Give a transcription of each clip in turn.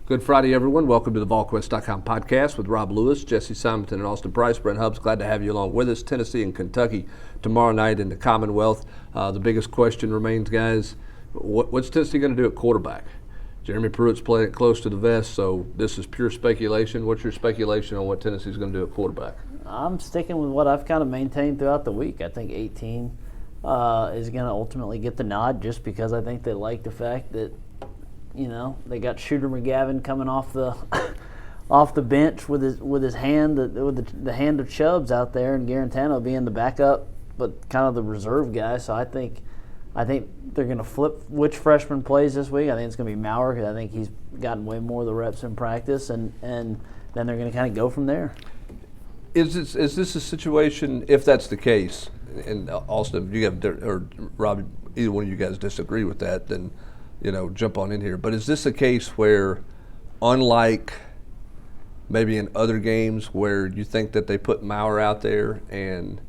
Good Friday, everyone. Welcome to the Volquest.com podcast with Rob Lewis, Jesse Simonton, and Austin Price. Brent Hubbs, glad to have you along with us. Tennessee and Kentucky tomorrow night in the Commonwealth. The biggest question remains, guys, what's Tennessee going to do at quarterback? Jeremy Pruitt's playing it close to the vest, so this is pure speculation. What's your speculation on what Tennessee's going to do at quarterback? I'm sticking with what I've kind of maintained throughout the week. I think 18 is going to ultimately get the nod just because I think they like the fact that, you know, they got Shooter McGavin coming off the off the bench with his hand, with the hand of Chubbs out there, and Garantano being the backup, but kind of the reserve guy. So I think they're going to flip which freshman plays this week. I think it's going to be Maurer because I think he's gotten way more of the reps in practice, and then they're going to kind of go from there. Is this a situation, if that's the case, and Austin, if you have, or Rob, either one of you guys disagree with that, then jump on in here. But is this a case where, unlike maybe in other games where you think that they put Maurer out there and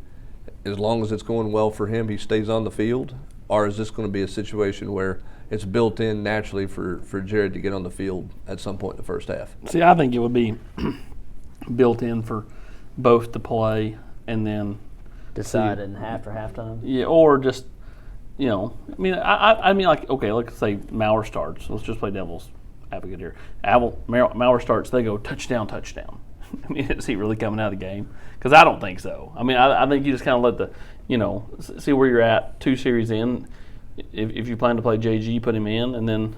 as long as it's going well for him, he stays on the field? Or is this going to be a situation where it's built in naturally for Jared to get on the field at some point in the first half? See, I think it would be built in for both to play and then decide after halftime. Yeah, or just I mean, like, okay, let's say Maurer starts. Let's just play devil's advocate here. Maurer starts, they go touchdown. I mean, is he really coming out of the game? Because I don't think so. I mean, I think you just kind of let see where you're at 2 series in. If you plan to play JG, put him in, and then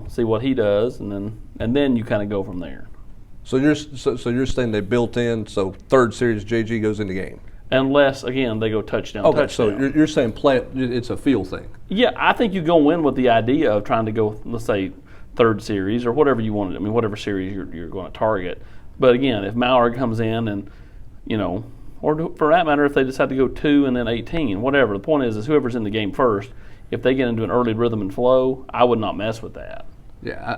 see what he does, and then you kind of go from there. So you're saying they built in, so 3rd series JG goes in the game. Unless, again, they go touchdown. Okay, so you're saying play it, it's a feel thing. Yeah, I think you go in with the idea of trying to go, let's say, 3rd series or whatever you want. I mean, whatever series you're going to target. But again, if Maurer comes in and, or for that matter, if they decide to go 2 and then 18, whatever. The point is whoever's in the game first, if they get into an early rhythm and flow, I would not mess with that. Yeah,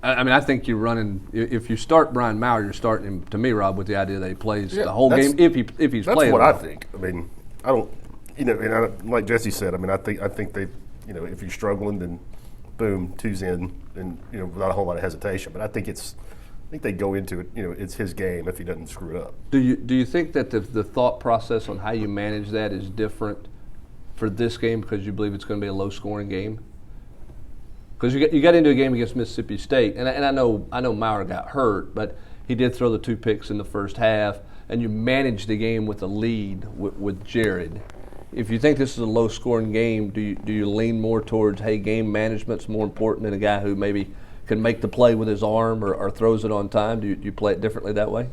I think you're running. If you start Brian Maurer, you're starting him, to me, Rob, with the idea that he plays the whole game if he's playing. That's what I think. I mean, I don't, like Jesse said. I mean, I think they, if you're struggling, then boom, 2's in, and without a whole lot of hesitation. But I think they go into it. It's his game if he doesn't screw it up. Do you think that the thought process on how you manage that is different for this game because you believe it's going to be a low-scoring game? Because you got into a game against Mississippi State, and I know Maurer got hurt, but he did throw the 2 picks in the first half, and you managed the game with a lead with Jared. If you think this is a low-scoring game, do you lean more towards, hey, game management's more important than a guy who maybe can make the play with his arm or throws it on time? Do you play it differently that way?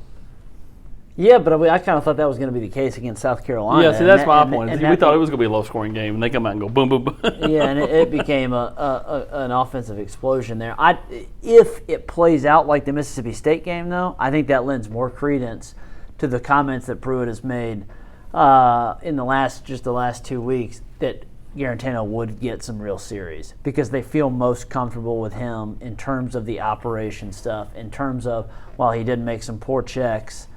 Yeah, but I kind of thought that was going to be the case against South Carolina. Yeah, see, that's my point. We thought it was going to be a low-scoring game, and they come out and go boom, boom, boom. Yeah, and it became an offensive explosion there. If it plays out like the Mississippi State game, though, I think that lends more credence to the comments that Pruitt has made in the last 2 weeks that Garantano would get some real series because they feel most comfortable with him in terms of the operation stuff, in terms of, while he did make some poor checks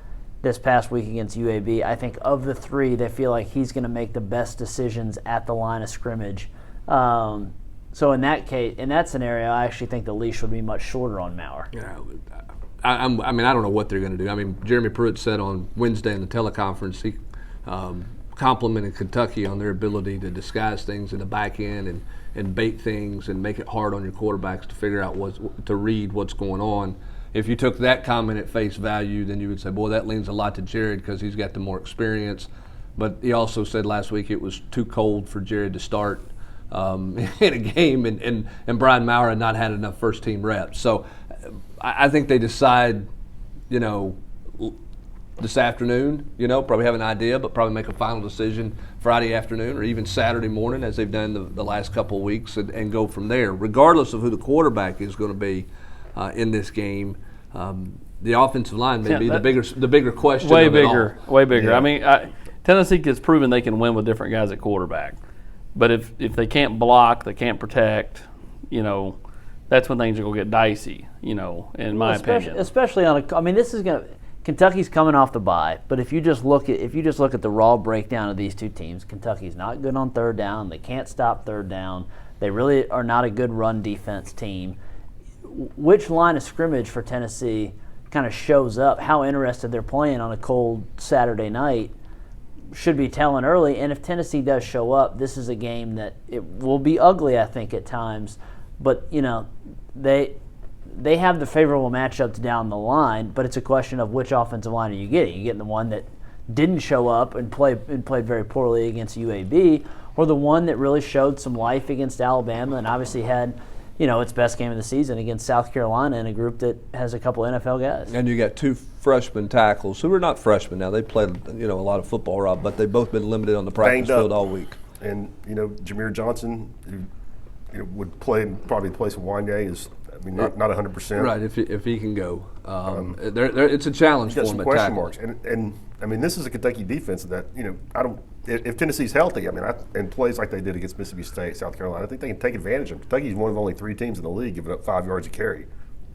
this past week against UAB, I think of the 3, they feel like he's going to make the best decisions at the line of scrimmage. So in that case, in that scenario, I actually think the leash would be much shorter on Maurer. I don't know what they're going to do. I mean, Jeremy Pruitt said on Wednesday in the teleconference he complimented Kentucky on their ability to disguise things in the back end and bait things and make it hard on your quarterbacks to figure out to read what's going on. If you took that comment at face value, then you would say, boy, that leans a lot to Jared because he's got the more experience. But he also said last week it was too cold for Jared to start in a game, and Brian Maurer had not had enough first-team reps. So I think they decide, this afternoon, probably have an idea, but probably make a final decision Friday afternoon or even Saturday morning as they've done the last couple of weeks and go from there. Regardless of who the quarterback is going to be in this game, the offensive line may be the bigger question. Way bigger. Yeah. I mean, Tennessee has proven they can win with different guys at quarterback. But if they can't block, they can't protect, that's when things are going to get dicey, in my opinion. Especially this is going to – Kentucky's coming off the bye, but if you just look at the raw breakdown of these two teams, Kentucky's not good on 3rd down. They can't stop 3rd down. They really are not a good run defense team. which line of scrimmage for Tennessee kind of shows up, how interested they're playing on a cold Saturday night should be telling early. And if Tennessee does show up, this is a game that it will be ugly, I think, at times. But, you know, they have the favorable matchups down the line, but it's a question of which offensive line are you getting. Are you getting the one that didn't show up and played very poorly against UAB, or the one that really showed some life against Alabama and obviously had, you know, its best game of the season against South Carolina in a group that has a couple NFL guys. And you got two freshman tackles who are not freshmen now. They played, you know, a lot of football, Rob, but they've both been limited on the practice field all week. And, you know, Jameer Johnson, who would probably play some Wanye, is, I mean, not 100%. Right, if he can go. It's a challenge for him at question tackle. marks. And I mean, this is a Kentucky defense that, you know, if Tennessee's healthy, I mean, and plays like they did against Mississippi State, South Carolina, I think they can take advantage of them. Kentucky's one of only 3 teams in the league giving up 5 yards a carry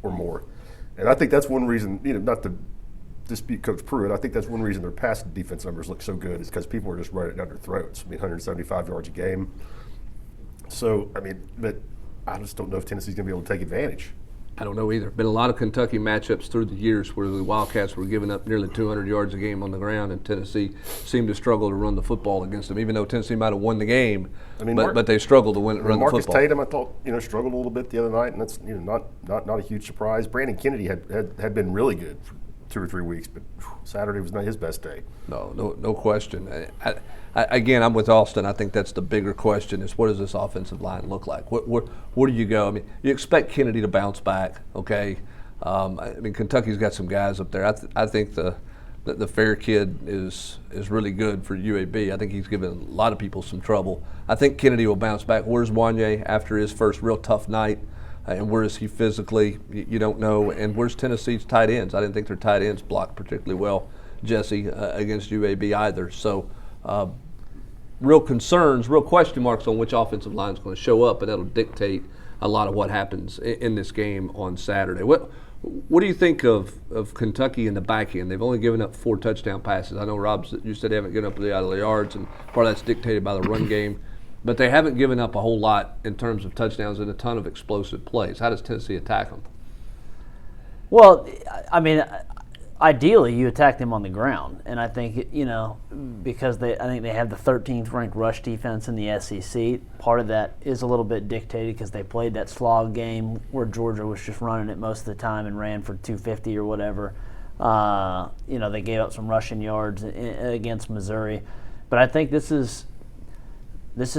or more. And I think that's one reason, you know, not to dispute Coach Pruitt, I think that's one reason their pass defense numbers look so good is because people are just running it down their throats. I mean, 175 yards a game. So, I mean, but I just don't know if Tennessee's going to be able to take advantage. I don't know either. Been a lot of Kentucky matchups through the years where the Wildcats were giving up nearly 200 yards a game on the ground, and Tennessee seemed to struggle to run the football against them, even though Tennessee might have won the game. I mean, but they struggled to run the football. Marcus Tatum, I thought, you know, struggled a little bit the other night, and that's, you know, not a huge surprise. Brandon Kennedy had been really good for 2 or 3 weeks, but Saturday was not his best day. No question. Again, I'm with Austin. I think that's the bigger question: is what does this offensive line look like? Where do you go? I mean, you expect Kennedy to bounce back, okay? I mean, Kentucky's got some guys up there. I think the Fair kid is really good for UAB. I think he's given a lot of people some trouble. I think Kennedy will bounce back. Where's Wanye after his first real tough night? And where is he physically? You don't know. And where's Tennessee's tight ends? I didn't think their tight ends blocked particularly well, Jesse, against UAB either. So real concerns, real question marks on which offensive line is going to show up, and that'll dictate a lot of what happens in this game on Saturday. What do you think of Kentucky in the back end? They've only given up 4 touchdown passes. I know, Rob, you said they haven't given up the out of the yards, and part of that's dictated by the run game. But they haven't given up a whole lot in terms of touchdowns and a ton of explosive plays. How does Tennessee attack them? Well, I mean, ideally you attack them on the ground, and I think, you know, because I think they have the 13th ranked rush defense in the SEC. Part of that is a little bit dictated because they played that slog game where Georgia was just running it most of the time and ran for 250 or whatever. You know, they gave up some rushing yards against Missouri, but I think this is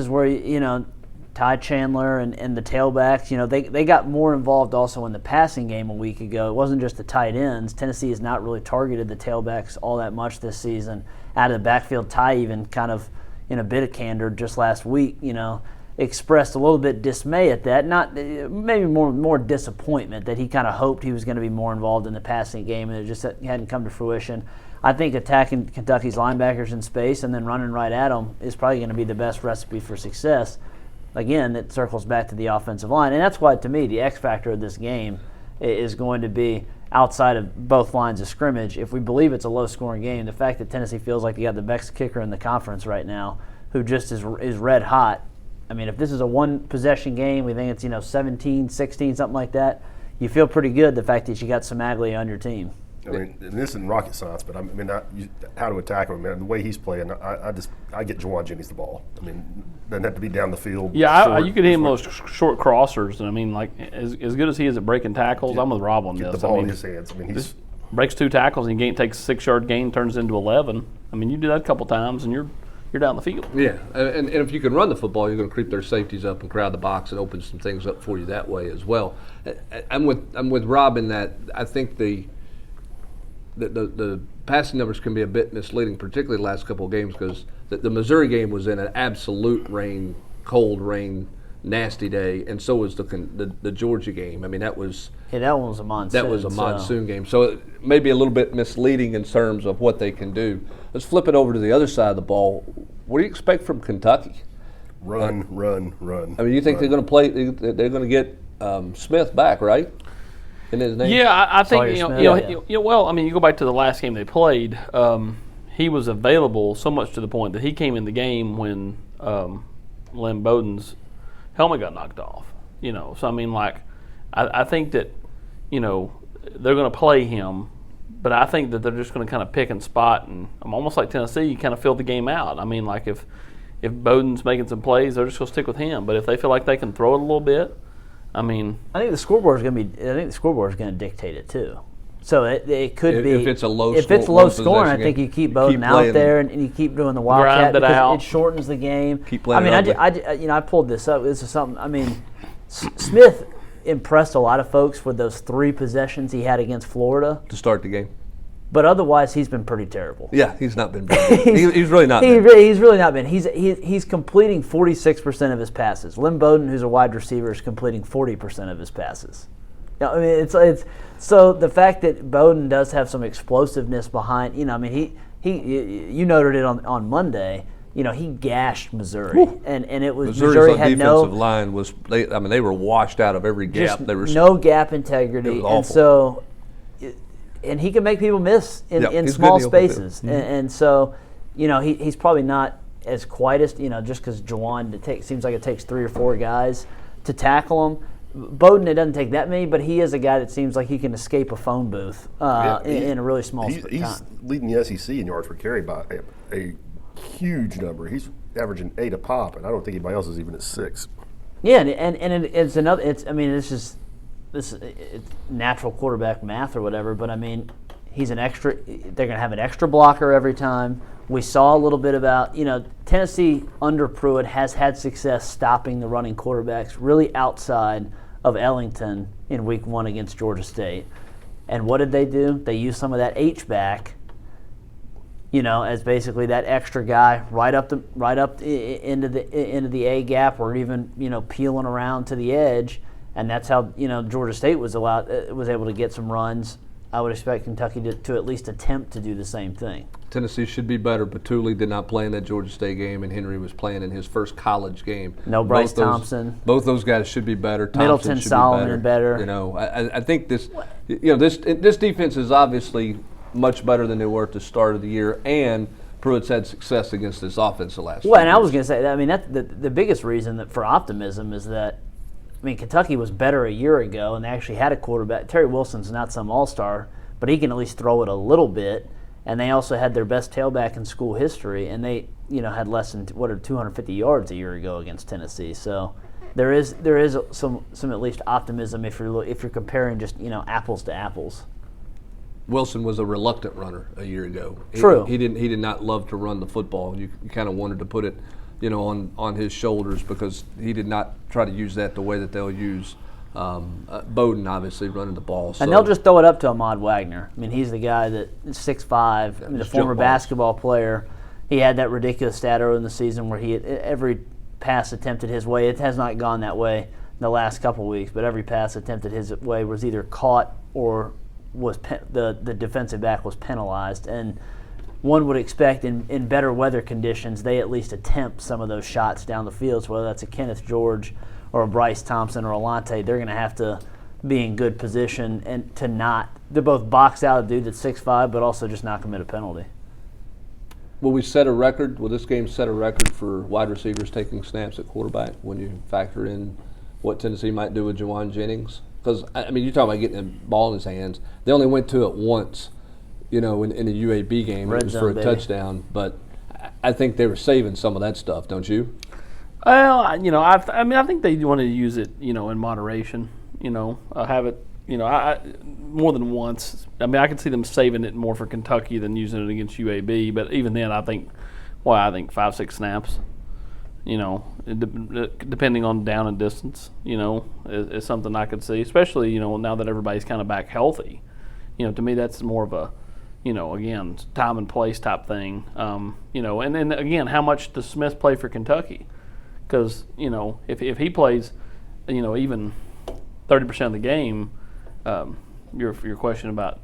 where, you know, Ty Chandler and the tailbacks, you know, they got more involved also in the passing game a week ago. It wasn't just the tight ends. Tennessee has not really targeted the tailbacks all that much this season. Out of the backfield, Ty even kind of, in a bit of candor just last week, you know, expressed a little bit dismay at that. Not maybe more disappointment that he kind of hoped he was going to be more involved in the passing game, and it just hadn't come to fruition. I think attacking Kentucky's linebackers in space and then running right at them is probably going to be the best recipe for success. Again, it circles back to the offensive line, and that's why, to me, the X factor of this game is going to be outside of both lines of scrimmage. If we believe it's a low-scoring game, the fact that Tennessee feels like they got the best kicker in the conference right now, who just is red hot. I mean, if this is a one-possession game, we think it's, you know, 17, 16, something like that, you feel pretty good the fact that you got Samaglia on your team. I mean, and this isn't rocket science, but I mean, how to attack him. I mean, the way he's playing, I get Jawan Jennings the ball. I mean, doesn't have to be down the field. Yeah, you could hit him those short crossers. And I mean, like as good as he is at breaking tackles, I'm with Rob on get this. the ball in his hands. I mean, he breaks 2 tackles and takes a 6-yard gain, turns into 11. I mean, you do that a couple times and you're down the field. Yeah, and if you can run the football, you're going to creep their safeties up and crowd the box and open some things up for you that way as well. I'm with Rob in that I think the passing numbers can be a bit misleading, particularly the last couple of games, because the Missouri game was in an absolute cold rain, nasty day, and so was the Georgia game. I mean, that was that one was a monsoon. That was a monsoon game, so it may be a little bit misleading in terms of what they can do. Let's flip it over to the other side of the ball. What do you expect from Kentucky? Run. I mean, you think they're going to play? They're going to get Smith back, right? In his name? Yeah, I think well, I mean, you go back to the last game they played. He was available so much to the point that he came in the game when Lynn Bowden's helmet got knocked off. You know, so I mean, like I think that, they're going to play him, but I think that they're just going to kind of pick and spot. And I'm almost like Tennessee, you kind of fill the game out. I mean, like if Bowden's making some plays, they're just going to stick with him. But if they feel like they can throw it a little bit, I think the scoreboard is going to dictate it too. So it could be if it's a low scoring. I think you keep Bowden out there and you keep doing the wildcat because it shortens the game. Keep playing. I pulled this up. This is something. I mean, Smith impressed a lot of folks with those 3 possessions he had against Florida to start the game. But otherwise, he's been pretty terrible. Yeah, he's not been. He's really not. He's really not been. He's completing 46% of his passes. Lynn Bowden, who's a wide receiver, is completing 40% of his passes. I mean, it's so the fact that Bowden does have some explosiveness behind. He you noted it on Monday. He gashed Missouri, and it was Missouri had defensive line was. They were washed out of every gap. There was no gap integrity, and so. And he can make people miss in small spaces, and so, he's probably not as quiet as just because Juwan seems like it takes 3 or 4 guys to tackle him. Bowden, it doesn't take that many, but he is a guy that seems like he can escape a phone booth in a really small time. He's leading the SEC in yards per carry by a huge number. He's averaging 8 a pop, and I don't think anybody else is even at 6. Yeah, and it's another. It's natural quarterback math or whatever, but I mean, he's an extra. They're going to have an extra blocker every time. We saw a little bit about, Tennessee under Pruitt has had success stopping the running quarterbacks really outside of Ellington in week 1 against Georgia State. And what did they do? They used some of that H-back, as basically that extra guy right up into the A gap or even, peeling around to the edge. And that's how, Georgia State was able to get some runs. I would expect Kentucky to at least attempt to do the same thing. Tennessee should be better. Batuli did not play in that Georgia State game, and Henry was playing in his first college game. No Bryce Thompson. Both those guys should be better. Middleton, Solomon better. I think this defense is obviously much better than they were at the start of the year, and Pruitt's had success against this offense the last. Well, and I was going to say, that's the biggest reason for optimism is that. Kentucky was better a year ago, and they actually had a quarterback. Terry Wilson's not some all-star, but he can at least throw it a little bit. And they also had their best tailback in school history, and they, had less than 250 yards a year ago against Tennessee. So there is some at least optimism if you're comparing just apples to apples. Wilson was a reluctant runner a year ago. True. He did not love to run the football. You kind of wanted to put it. On his shoulders because he did not try to use that the way that they'll use Bowden, obviously, running the ball. So. And they'll just throw it up to Ahmad Wagner. He's the guy that is 6'5", the former basketball player. He had that ridiculous stat early in the season where every pass attempted his way. It has not gone that way in the last couple of weeks, but every pass attempted his way was either caught or was the defensive back was penalized. And one would expect in better weather conditions, they at least attempt some of those shots down the field. So whether that's a Kenneth George or a Bryce Thompson or a Lante, they're going to have to be in good position and they're both box out a dude that's 6'5", but also just not commit a penalty. Will we set a record? Will this game set a record for wide receivers taking snaps at quarterback when you factor in what Tennessee might do with Juwan Jennings? Because, you're talking about getting the ball in his hands. They only went to it once. In the UAB game, it was for a touchdown, but I think they were saving some of that stuff, don't you? Well, I think they want to use it, in moderation. Have it, more than once. I could see them saving it more for Kentucky than using it against UAB. But even then, I think 5-6 snaps. Depending on down and distance, is something I could see. Especially, now that everybody's kind of back healthy. To me, that's more of a again, time and place type thing. And then again, how much does Smith play for Kentucky? Because if he plays, even 30% of the game, your question about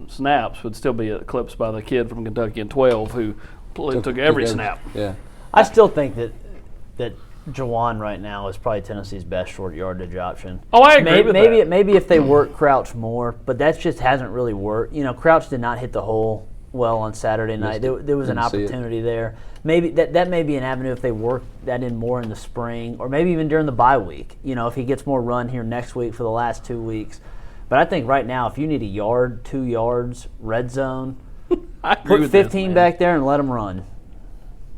snaps would still be eclipsed by the kid from Kentucky in 12 who took every snap. Yeah, I still think that Juwan right now is probably Tennessee's best short yardage option. Oh, I agree with that. Maybe if they work Crouch more, but that just hasn't really worked. Crouch did not hit the hole well on Saturday night. There was an Didn't see it. opportunity there. Maybe that may be an avenue if they work that in more in the spring, or maybe even during the bye week. If he gets more run here next week for the last 2 weeks. But I think right now, if you need a yard, 2 yards, red zone, I agree put with 15 this, back there and let him run.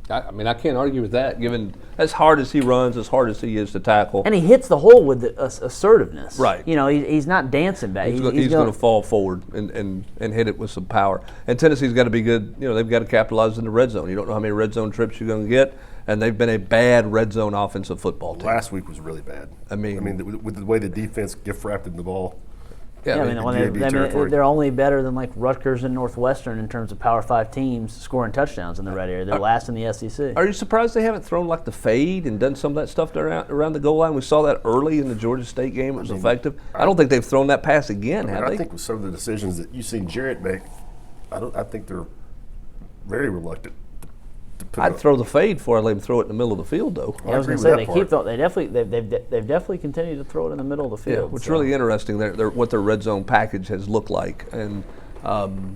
I can't argue with that, given as hard as he runs, as hard as he is to tackle. And he hits the hole with the assertiveness. Right. He's not dancing back. He's going to fall forward and hit it with some power. And Tennessee's got to be good. They've got to capitalize in the red zone. You don't know how many red zone trips you're going to get, and they've been a bad red zone offensive football team. Last week was really bad. I mean, with the way the defense gift wrapped in the ball. Yeah, they're only better than like Rutgers and Northwestern in terms of Power 5 teams scoring touchdowns in the red area. They're last in the SEC. Are you surprised they haven't thrown like the fade and done some of that stuff around the goal line? We saw that early in the Georgia State game. It was effective. I don't think they've thrown that pass again, have they? I think with some of the decisions that you've seen Jarrett make, I think they're very reluctant to put I'd throw the fade before I let him throw it in the middle of the field, though. I was going to say they've definitely continued to throw it in the middle of the field. What's really interesting, what their red zone package has looked like, and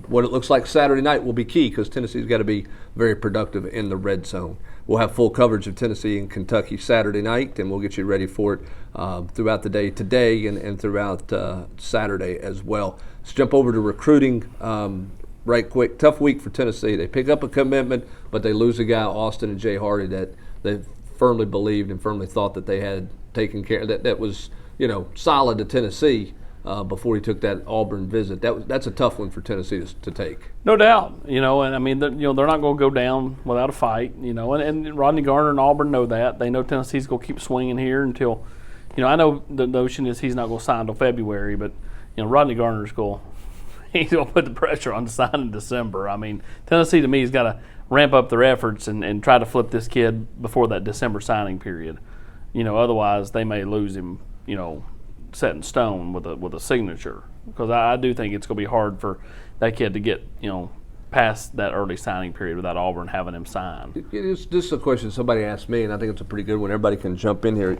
what it looks like Saturday night will be key because Tennessee's got to be very productive in the red zone. We'll have full coverage of Tennessee and Kentucky Saturday night, and we'll get you ready for it throughout the day today and throughout Saturday as well. Let's jump over to recruiting. Right quick, tough week for Tennessee. They pick up a commitment, but they lose a guy, Austin and Jay Hardy, that they firmly believed and firmly thought that they had taken care that was solid to Tennessee before he took that Auburn visit. That's a tough one for Tennessee to take. No doubt, and I mean, they're not going to go down without a fight, and Rodney Garner and Auburn know that. They know Tennessee's going to keep swinging here until, I know the notion is he's not going to sign until February, but Rodney Garner's going. He's going to put the pressure on to sign in December. I mean, Tennessee, to me, has got to ramp up their efforts and try to flip this kid before that December signing period. Otherwise they may lose him, set in stone with a signature. Because I do think it's going to be hard for that kid to get, past that early signing period without Auburn having him sign. This is a question somebody asked me, and I think it's a pretty good one. Everybody can jump in here.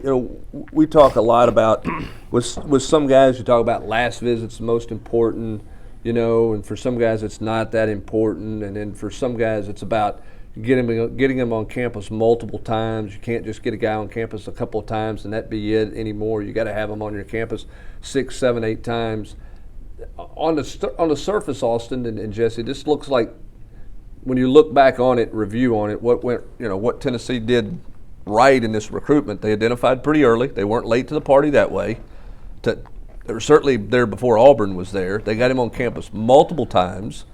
We talk a lot about, with some guys, you talk about last visit's the most important. And for some guys it's not that important, and then for some guys it's about getting them on campus multiple times. You can't just get a guy on campus a couple of times and that be it anymore. You got to have him on your campus 6, 7, 8 times. On the surface, Austin and Jesse, this looks like when you look back on it, review on it, what Tennessee did right in this recruitment. They identified pretty early. They weren't late to the party that way. They were certainly there before Auburn was there. They got him on campus multiple times.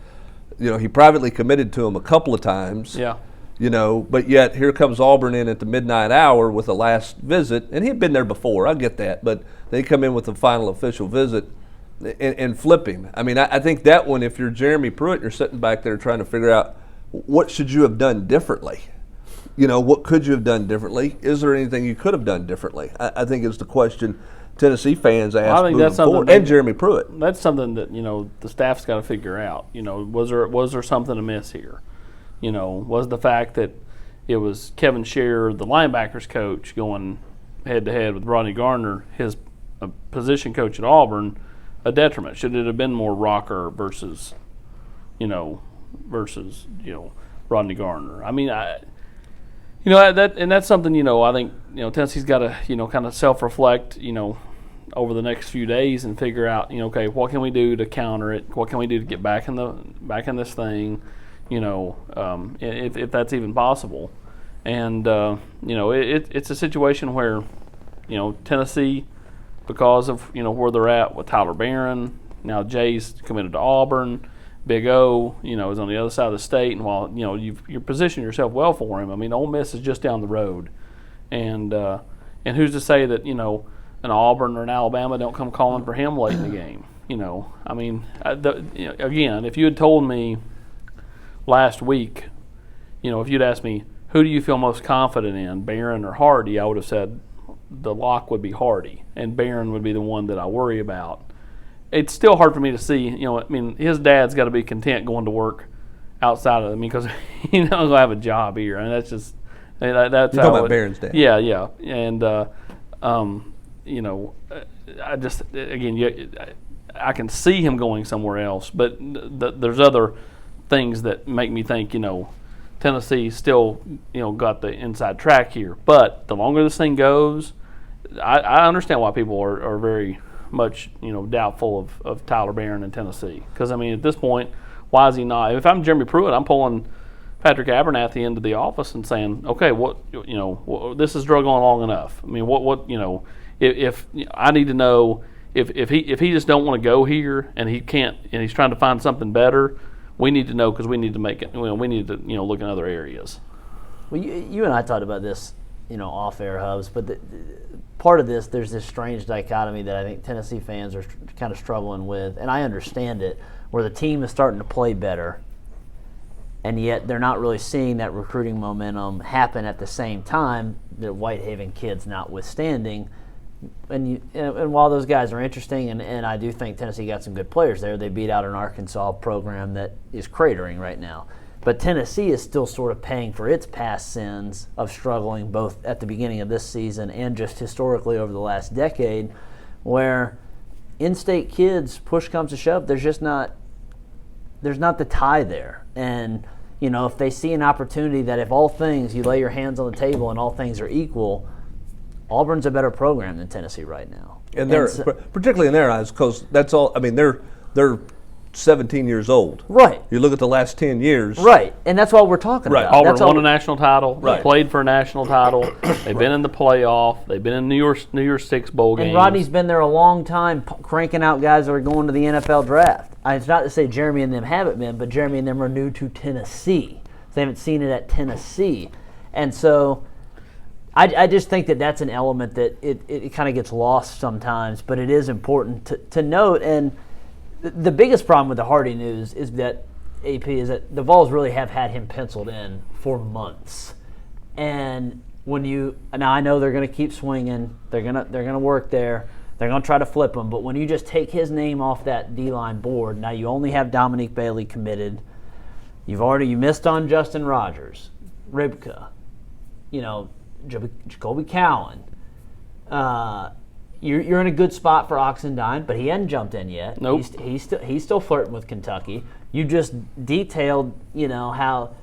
He privately committed to him a couple of times. Yeah. But yet here comes Auburn in at the midnight hour with the last visit, and he'd been there before. I get that, but they come in with the final official visit and flip him. I mean, I think that one, if you're Jeremy Pruitt, you're sitting back there trying to figure out what should you have done differently. What could you have done differently? Is there anything you could have done differently? I think is the question Tennessee fans ask moving forward, and Jeremy Pruitt. That's something that the staff's got to figure out. Was there something amiss here? Was the fact that it was Kevin Scherer, the linebackers coach, going head to head with Rodney Garner, his position coach at Auburn, a detriment? Should it have been more Rocker versus Rodney Garner? I mean, that's something I think Tennessee's got to kind of self-reflect over the next few days and figure out okay, what can we do to counter it? What can we do to get back in this thing? If that's even possible. And it's a situation where Tennessee, because of where they're at with Tyler Barron, now Jay's committed to Auburn. Big O, is on the other side of the state, and while you're positioning yourself well for him, I mean, Ole Miss is just down the road, and who's to say that an Auburn or an Alabama don't come calling for him late in the game? I mean, again, if you had told me last week, if you'd asked me who do you feel most confident in, Barron or Hardy, I would have said the lock would be Hardy, and Barron would be the one that I worry about. It's still hard for me to see, his dad's got to be content going to work outside of because he's not going to have a job here. And that's just, that's You're how talking about Barron's dad. Yeah. And, I just, again, I can see him going somewhere else, but there's other things that make me think, Tennessee still, got the inside track here. But the longer this thing goes, I understand why people are very much, doubtful of Tyler Barron in Tennessee. Because, at this point, why is he not? If I'm Jeremy Pruitt, I'm pulling Patrick Abernathy into the office and saying, okay, this has drug on long enough. If I need to know if he just don't want to go here and he can't and he's trying to find something better, we need to know because we need to make it. We need to look in other areas. Well, you and I talked about this, off air, Hubs, but part of this, there's this strange dichotomy that I think Tennessee fans are kind of struggling with, and I understand it, where the team is starting to play better, and yet they're not really seeing that recruiting momentum happen at the same time, the Whitehaven kids notwithstanding. And while those guys are interesting, and I do think Tennessee got some good players there, they beat out an Arkansas program that is cratering right now. But Tennessee is still sort of paying for its past sins of struggling both at the beginning of this season and just historically over the last decade, where in-state kids, push comes to shove, there's not the tie there. And, if they see an opportunity that if all things, you lay your hands on the table and all things are equal, Auburn's a better program than Tennessee right now. And they're, particularly in their eyes, because that's all, they're 17 years old. Right. You look at the last 10 years. Right. And that's what we're talking about. Auburn won a national title. Right. They played for a national title. They've been in the playoff. They've been in New Year's Six bowl games. And Rodney's been there a long time cranking out guys that are going to the NFL draft. It's not to say Jeremy and them haven't been, but Jeremy and them are new to Tennessee. They haven't seen it at Tennessee. And so I just think that's an element that it kind of gets lost sometimes, but it is important to note. And the biggest problem with the Hardy news is that the Vols really have had him penciled in for months. And now I know they're going to keep swinging, they're going to work there, they're going to try to flip him, but when you just take his name off that D-line board, now you only have Dominique Bailey committed. You missed on Justin Rogers, Ribka, Jacoby Cowan. You're in a good spot for Oxendine, but he hadn't jumped in yet. Nope. He's still flirting with Kentucky. You just detailed, how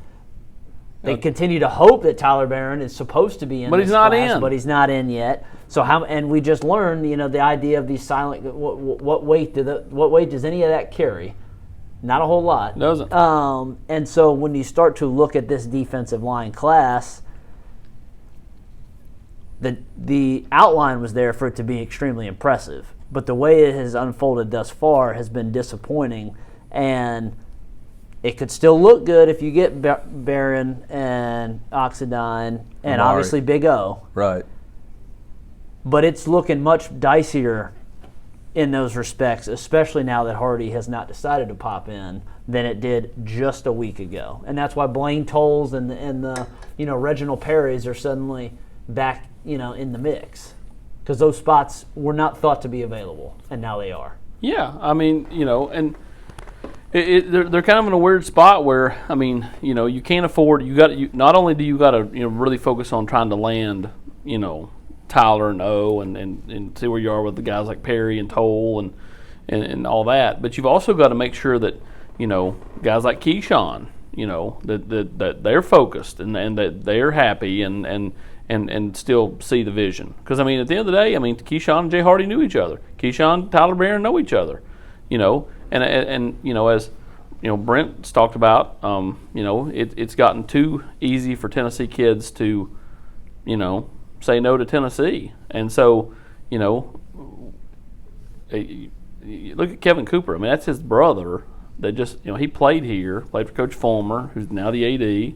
they continue to hope that Tyler Barron is supposed to be in. But he's not class, in. But he's not in yet. So and we just learned, the idea of these silent. What weight does any of that carry? Not a whole lot. Doesn't. And so when you start to look at this defensive line class, the outline was there for it to be extremely impressive, but the way it has unfolded thus far has been disappointing, and it could still look good if you get Barron and Oxendine and obviously Big O. Right. But it's looking much dicier in those respects, especially now that Hardy has not decided to pop in, than it did just a week ago. And that's why Blaine Tolles and the Reginald Perrys are suddenly back in the mix, because those spots were not thought to be available, and now they are. Yeah, and they're kind of in a weird spot where you can't afford. Not only do you got to really focus on trying to land Tyler and O and see where you are with the guys like Perry and Toll and all that, but you've also got to make sure that guys like Keyshawn that they're focused and that they're happy and still see the vision. Because, at the end of the day, Keyshawn and Jay Hardy knew each other. Keyshawn and Tyler Barron know each other, And as, Brent's talked about, it's gotten too easy for Tennessee kids to, say no to Tennessee. And so, look at Kevin Cooper. That's his brother that just, he played here, played for Coach Fulmer, who's now the AD,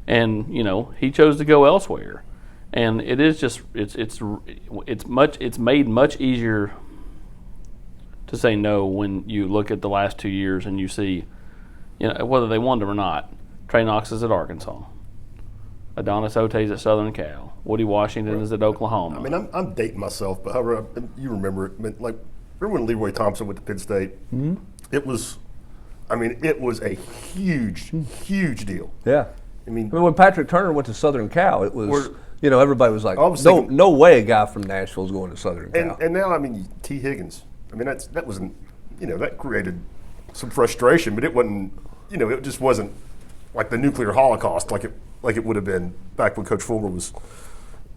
and, he chose to go elsewhere. And it is just it's made much easier to say no when you look at the last 2 years and you see, whether they wanted him or not. Trey Knox is at Arkansas. Adonis Ote's at Southern Cal. Woody Washington is at Oklahoma. I'm dating myself, but however, you remember it. Remember when Leroy Thompson went to Penn State? Mm-hmm. It was a huge deal. Yeah. When Patrick Turner went to Southern Cal, it was, everybody was like, no way a guy from Nashville is going to Southern Cal. And now, T. Higgins. That wasn't, that created some frustration, but it wasn't it just wasn't like the nuclear holocaust like it would have been back when Coach Fuller was.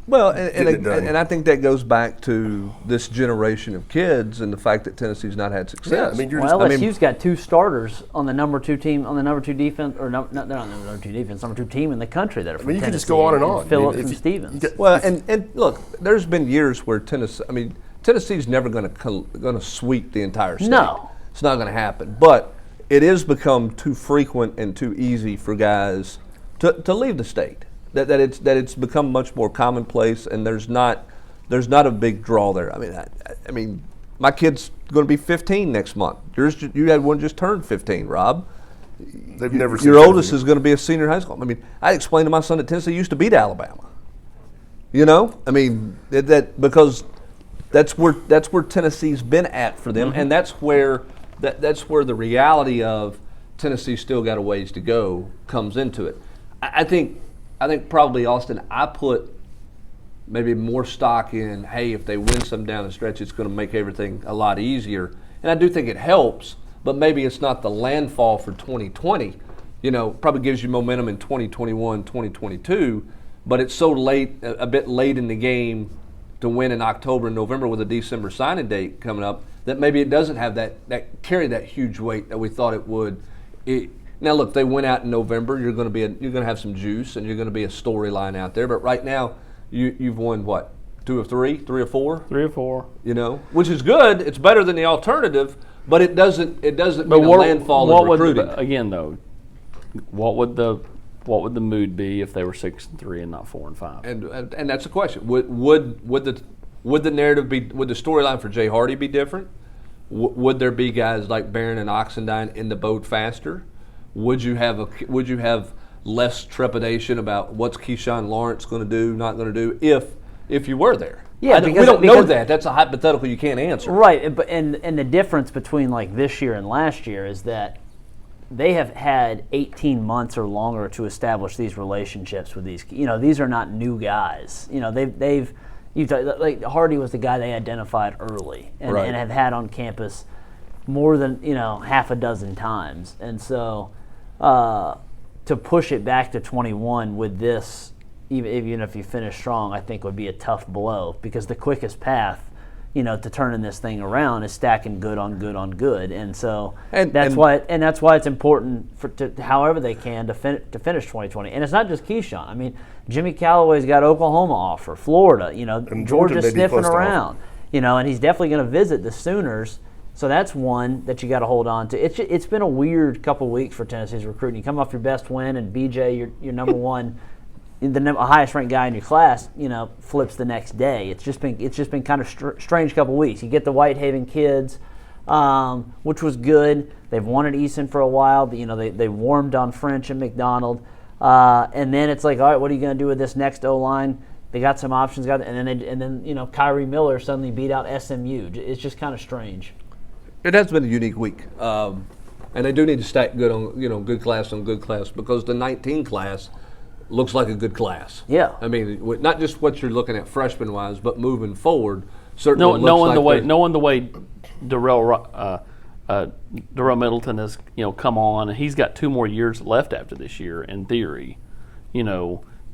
Well, and I think that goes back to this generation of kids and the fact that Tennessee's not had success. Yeah, LSU's got 2 starters on the number 2 team, on the number 2 defense, or no, they're not the number 2 defense, number 2 team in the country that are from you Tennessee. can just go on and on. Phillips and Stevens. Well, and look, there's been years where Tennessee's never going to sweep the entire state. No. It's not going to happen. But it has become too frequent and too easy for guys to leave the state. That it's become much more commonplace, and there's not a big draw there. I mean, my kid's going to be 15 next month. You had one just turned 15, Rob. They've never. Your oldest is going to be a senior in high school. I mean, I explained to my son that Tennessee used to beat Alabama. Because that's where Tennessee's been at for them, and that's where the reality of Tennessee still got a ways to go comes into it. I think probably, Austin, I put maybe more stock in, hey, if they win some down the stretch, it's going to make everything a lot easier. And I do think it helps, but maybe it's not the landfall for 2020. Probably gives you momentum in 2021, 2022, but it's so late, a bit late in the game to win in October and November with a December signing date coming up, that maybe it doesn't have that carry that huge weight that we thought it would. Now, look, they went out in November. You're going to have some juice, and you're going to be a storyline out there. But right now, you've won what, 2 of 3, 3 or 4, 3 or 4. Which is good. It's better than the alternative, but it doesn't mean a landfall of recruiting. Again, though, what would the mood be if they were 6-3 and not 4-5? And that's the question. Would the narrative be? Would the storyline for Jay Hardy be different? Would there be guys like Barron and Oxendine in the boat faster? Would you have less trepidation about what's Keyshawn Lawrence going to do, not going to do, if you were there? Yeah, we don't know that. That's a hypothetical you can't answer. Right, and the difference between like this year and last year is that they have had 18 months or longer to establish these relationships with these. These are not new guys. Hardy was the guy they identified early and have had on campus more than half a dozen times, and so to push it back to 21 with this, even if you finish strong, I think would be a tough blow, because the quickest path, to turning this thing around is stacking good on good on good, and so that's why it's important to however they can to finish 2020. And it's not just Keyshawn. I mean, Jimmy Callaway's got Oklahoma offer, Florida, and Georgia's sniffing around, and he's definitely going to visit the Sooners. So that's one that you got to hold on to. It's been a weird couple weeks for Tennessee's recruiting. You come off your best win, and BJ, your number one, the highest ranked guy in your class, flips the next day. It's just been kind of strange couple weeks. You get the Whitehaven kids, which was good. They've wanted Eason for a while, but they warmed on French and McDonald, and then it's like, all right, what are you going to do with this next O-line? They got some options, and then Kyrie Miller suddenly beat out SMU. It's just kind of strange. It has been a unique week, and they do need to stack good on good class on good class, because the 19 class looks like a good class. Yeah, I mean, not just what you're looking at freshman wise, but moving forward. Certainly, knowing the way Darrell Middleton has come on, and he's got 2 more years left after this year in theory.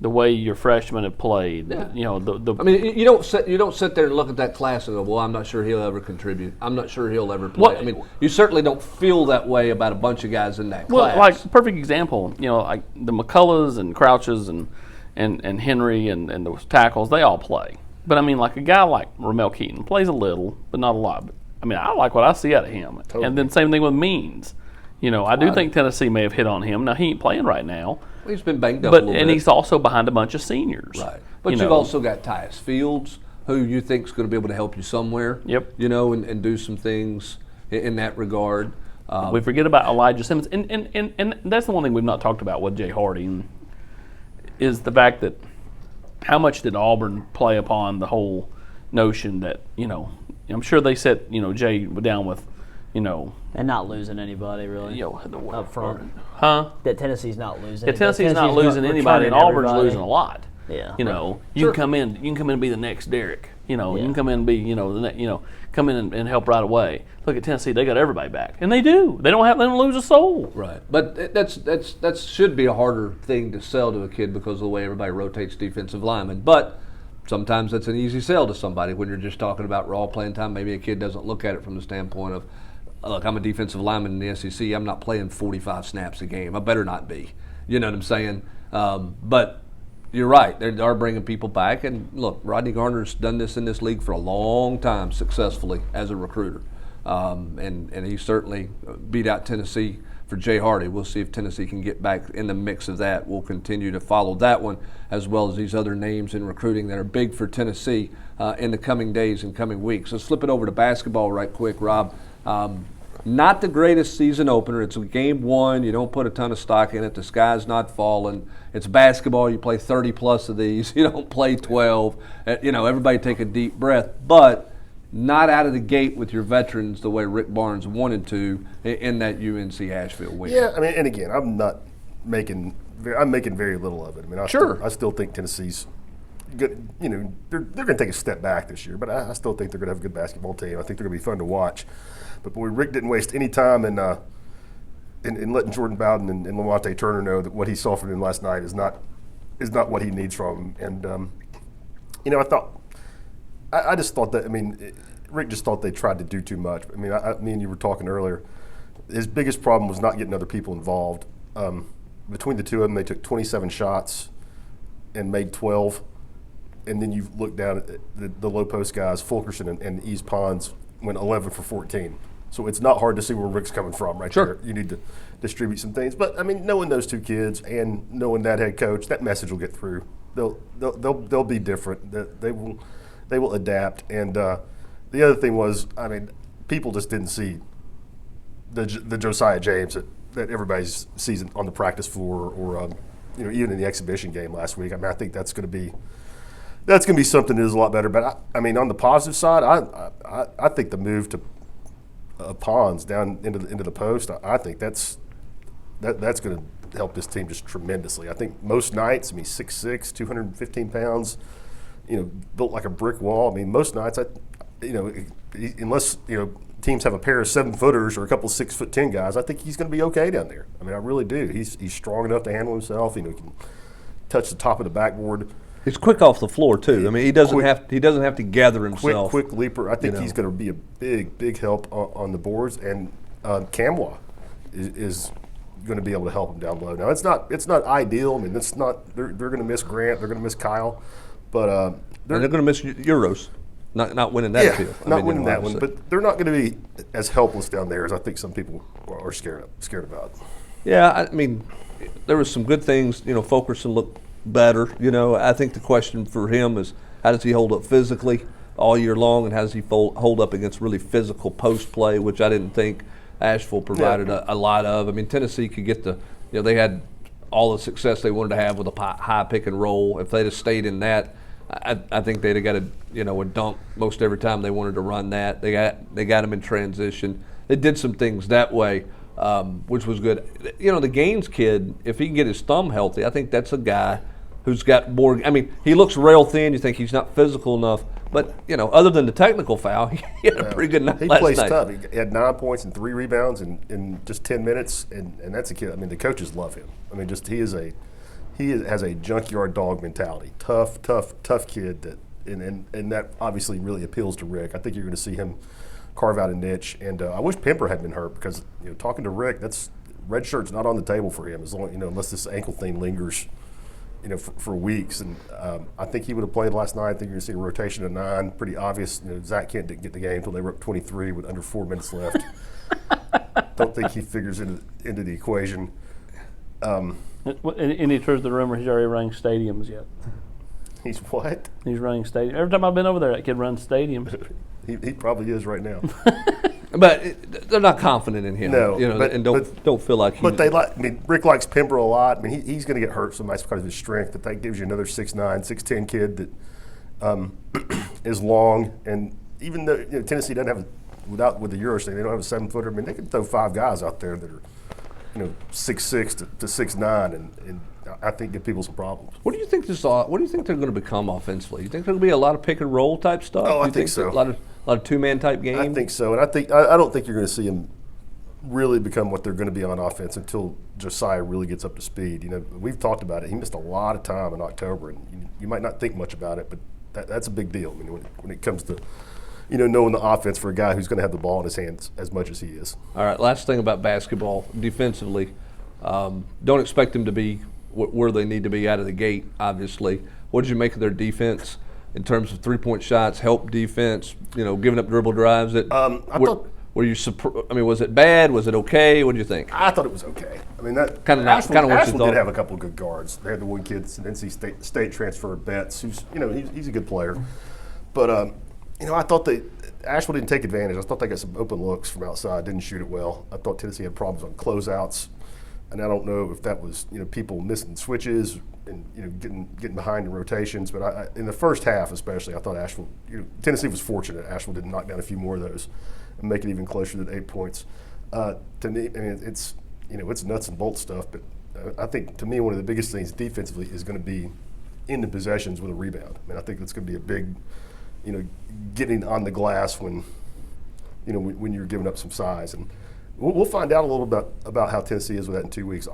The way your freshmen have played, I mean, you don't sit there and look at that class and go, well, I'm not sure he'll ever contribute. I'm not sure he'll ever play. I mean, you certainly don't feel that way about a bunch of guys in that class. Well, like perfect example, like the McCulloughs and Crouches and Henry and the tackles, they all play. But I mean, like a guy like Ramel Keaton plays a little, but not a lot. But I mean, I like what I see out of him. Totally. And then same thing with Means. I do think Tennessee may have hit on him. Now, he ain't playing right now. He's been banged up a little bit. And he's also behind a bunch of seniors. Right. But you've also got Tyus Fields, who you think is going to be able to help you somewhere. Yep. And do some things in that regard. We forget about Elijah Simmons. And that's the one thing we've not talked about with Jay Hardy, is the fact that how much did Auburn play upon the whole notion that, I'm sure they set, Jay down with, and not losing anybody really up front. Huh? That Tennessee's not losing. Yeah, Tennessee's not losing anybody, and Auburn's losing a lot. Yeah. You can come in and be the next Derek. You know, you Yeah. can come in and be, come in and help right away. Look at Tennessee; they got everybody back, and they do. They don't lose a soul. Right, but that should be a harder thing to sell to a kid because of the way everybody rotates defensive linemen. But sometimes that's an easy sell to somebody when you're just talking about raw playing time. Maybe a kid doesn't look at it from the standpoint of, look, I'm a defensive lineman in the SEC. I'm not playing 45 snaps a game. I better not be. You know what I'm saying? But you're right. They are bringing people back. And look, Rodney Garner's done this in this league for a long time successfully as a recruiter. And he certainly beat out Tennessee for Jay Hardy. We'll see if Tennessee can get back in the mix of that. We'll continue to follow that one as well as these other names in recruiting that are big for Tennessee in the coming days and coming weeks. Let's flip it over to basketball right quick, Rob. Not the greatest season opener. It's game one. You don't put a ton of stock in it. The sky's not falling. It's basketball. You play 30 plus of these. You don't play 12. Everybody take a deep breath. But not out of the gate with your veterans the way Rick Barnes wanted to in that UNC Asheville win. Yeah, I mean, and again, I'm making very little of it. I mean, I still think Tennessee's good. They're going to take a step back this year, but I still think they're going to have a good basketball team. I think they're going to be fun to watch. But boy, Rick didn't waste any time in letting Jordan Bowden and Lamonte Turner know that what he saw from him last night is not what he needs from him. And I just thought that. I mean, Rick just thought they tried to do too much. I mean, me and you were talking earlier. His biggest problem was not getting other people involved. Between the two of them, they took 27 shots and made 12. And then you look down at the low post guys, Fulkerson and East Pons went 11 for 14. So it's not hard to see where Rick's coming from right there. You need to distribute some things. But, I mean, knowing those two kids and knowing that head coach, that message will get through. They'll be different. They will adapt. And the other thing was, I mean, people just didn't see the Josiah James that everybody's sees on the practice floor or even in the exhibition game last week. I mean, I think that's going to be something that is a lot better. But I mean, on the positive side, I think the move to Pons down into the post, I think that's going to help this team just tremendously. I think most nights, 6'6", 215 pounds, built like a brick wall. I mean, most nights, unless teams have a pair of 7-footers or a couple of 6'10" guys, I think he's going to be okay down there. I mean, I really do. He's strong enough to handle himself. He can touch the top of the backboard. He's quick off the floor too. I mean, he doesn't have to gather himself. Quick leaper. I think he's going to be a big help on the boards. And Camwa is going to be able to help him down low. Now it's not ideal. I mean, it's not. They're going to miss Grant. They're going to miss Kyle, but they're going to miss Euros. Not winning that field. Not winning that one. But they're not going to be as helpless down there as I think some people are scared about. Yeah, I mean, there was some good things. Fulkerson looked better. I think the question for him is how does he hold up physically all year long, and how does he hold up against really physical post play, which I didn't think Asheville provided a lot of. I mean, Tennessee could get they had all the success they wanted to have with a high pick and roll. If they'd have stayed in that, I think they'd have got a dunk most every time they wanted to run that. They got them in transition. They did some things that way, which was good. The Gaines kid, if he can get his thumb healthy, I think that's a guy who's got more. I mean, he looks rail thin. You think he's not physical enough, but other than the technical foul, he had a pretty good night. He plays tough. He had 9 points and 3 rebounds in just 10 minutes, and that's a kid. I mean, the coaches love him. I mean, he has a junkyard dog mentality. Tough kid and that obviously really appeals to Rick. I think you're going to see him carve out a niche. And I wish Pember had been hurt because talking to Rick, that's red shirt's not on the table for him as long unless this ankle thing lingers for weeks. And I think he would have played last night. I think you're going to see a rotation of 9. Pretty obvious. Zach Kent didn't get the game until they were up 23 with under 4 minutes left. Don't think he figures into the equation. Any truth to the rumor he's already running stadiums yet? He's what? He's running stadium. Every time I've been over there, that kid runs stadiums. He probably is right now. But they're not confident in him. No, and don't feel like. But Rick likes Pember a lot. I mean, he's going to get hurt so much because of his strength. But that gives you another 6'9", 6'10" kid that is long. And even though Tennessee doesn't have with the Euro thing, they don't have a 7-footer. I mean, they can throw 5 guys out there that are 6'6" to 6'9", and I think give people some problems. What do you think What do you think they're going to become offensively? You think there'll be a lot of pick and roll type stuff? Oh, I think so. A lot of 2-man type games. I think so, and I don't think you're going to see them really become what they're going to be on offense until Josiah really gets up to speed. We've talked about it. He missed a lot of time in October, and you might not think much about it, but that's a big deal. I mean, when it comes to knowing the offense for a guy who's going to have the ball in his hands as much as he is. All right, last thing about basketball, defensively, don't expect them to be where they need to be out of the gate, obviously. What did you make of their defense in terms of three-point shots, help defense, giving up dribble drives? Were you was it bad? Was it okay? What do you think? I thought it was okay. I mean, that Asheville did have a couple of good guards. They had the one kid, an NC State transfer, Betts, who's he's a good player. But I thought Asheville didn't take advantage. I thought they got some open looks from outside, didn't shoot it well. I thought Tennessee had problems on closeouts, and I don't know if that was people missing switches and getting behind in rotations. But in the first half especially, I thought Tennessee was fortunate. Asheville didn't knock down a few more of those and make it even closer than 8 points. To me, I mean, it's nuts and bolts stuff, but I think to me one of the biggest things defensively is going to be in the possessions with a rebound. I mean, I think that's going to be a big, getting on the glass when you're giving up some size, and we'll find out a little bit about how Tennessee is with that in 2 weeks.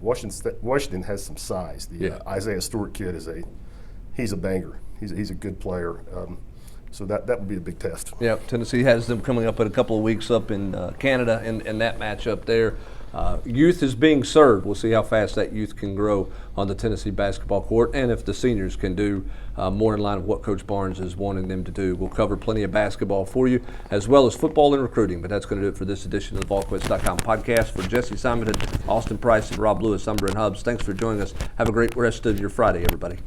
Washington has some size. The Isaiah Stewart kid he's a banger. He's a good player. So that would be a big test. Yeah, Tennessee has them coming up in a couple of weeks up in Canada, and that matchup there. Youth is being served. We'll see how fast that youth can grow on the Tennessee basketball court, and if the seniors can do more in line with what Coach Barnes is wanting them to do. We'll cover plenty of basketball for you, as well as football and recruiting. But that's going to do it for this edition of the Volquest.com podcast. For Jesse Simon, Austin Price, and Rob Lewis, I'm Brent Hubbs. Thanks for joining us. Have a great rest of your Friday, everybody.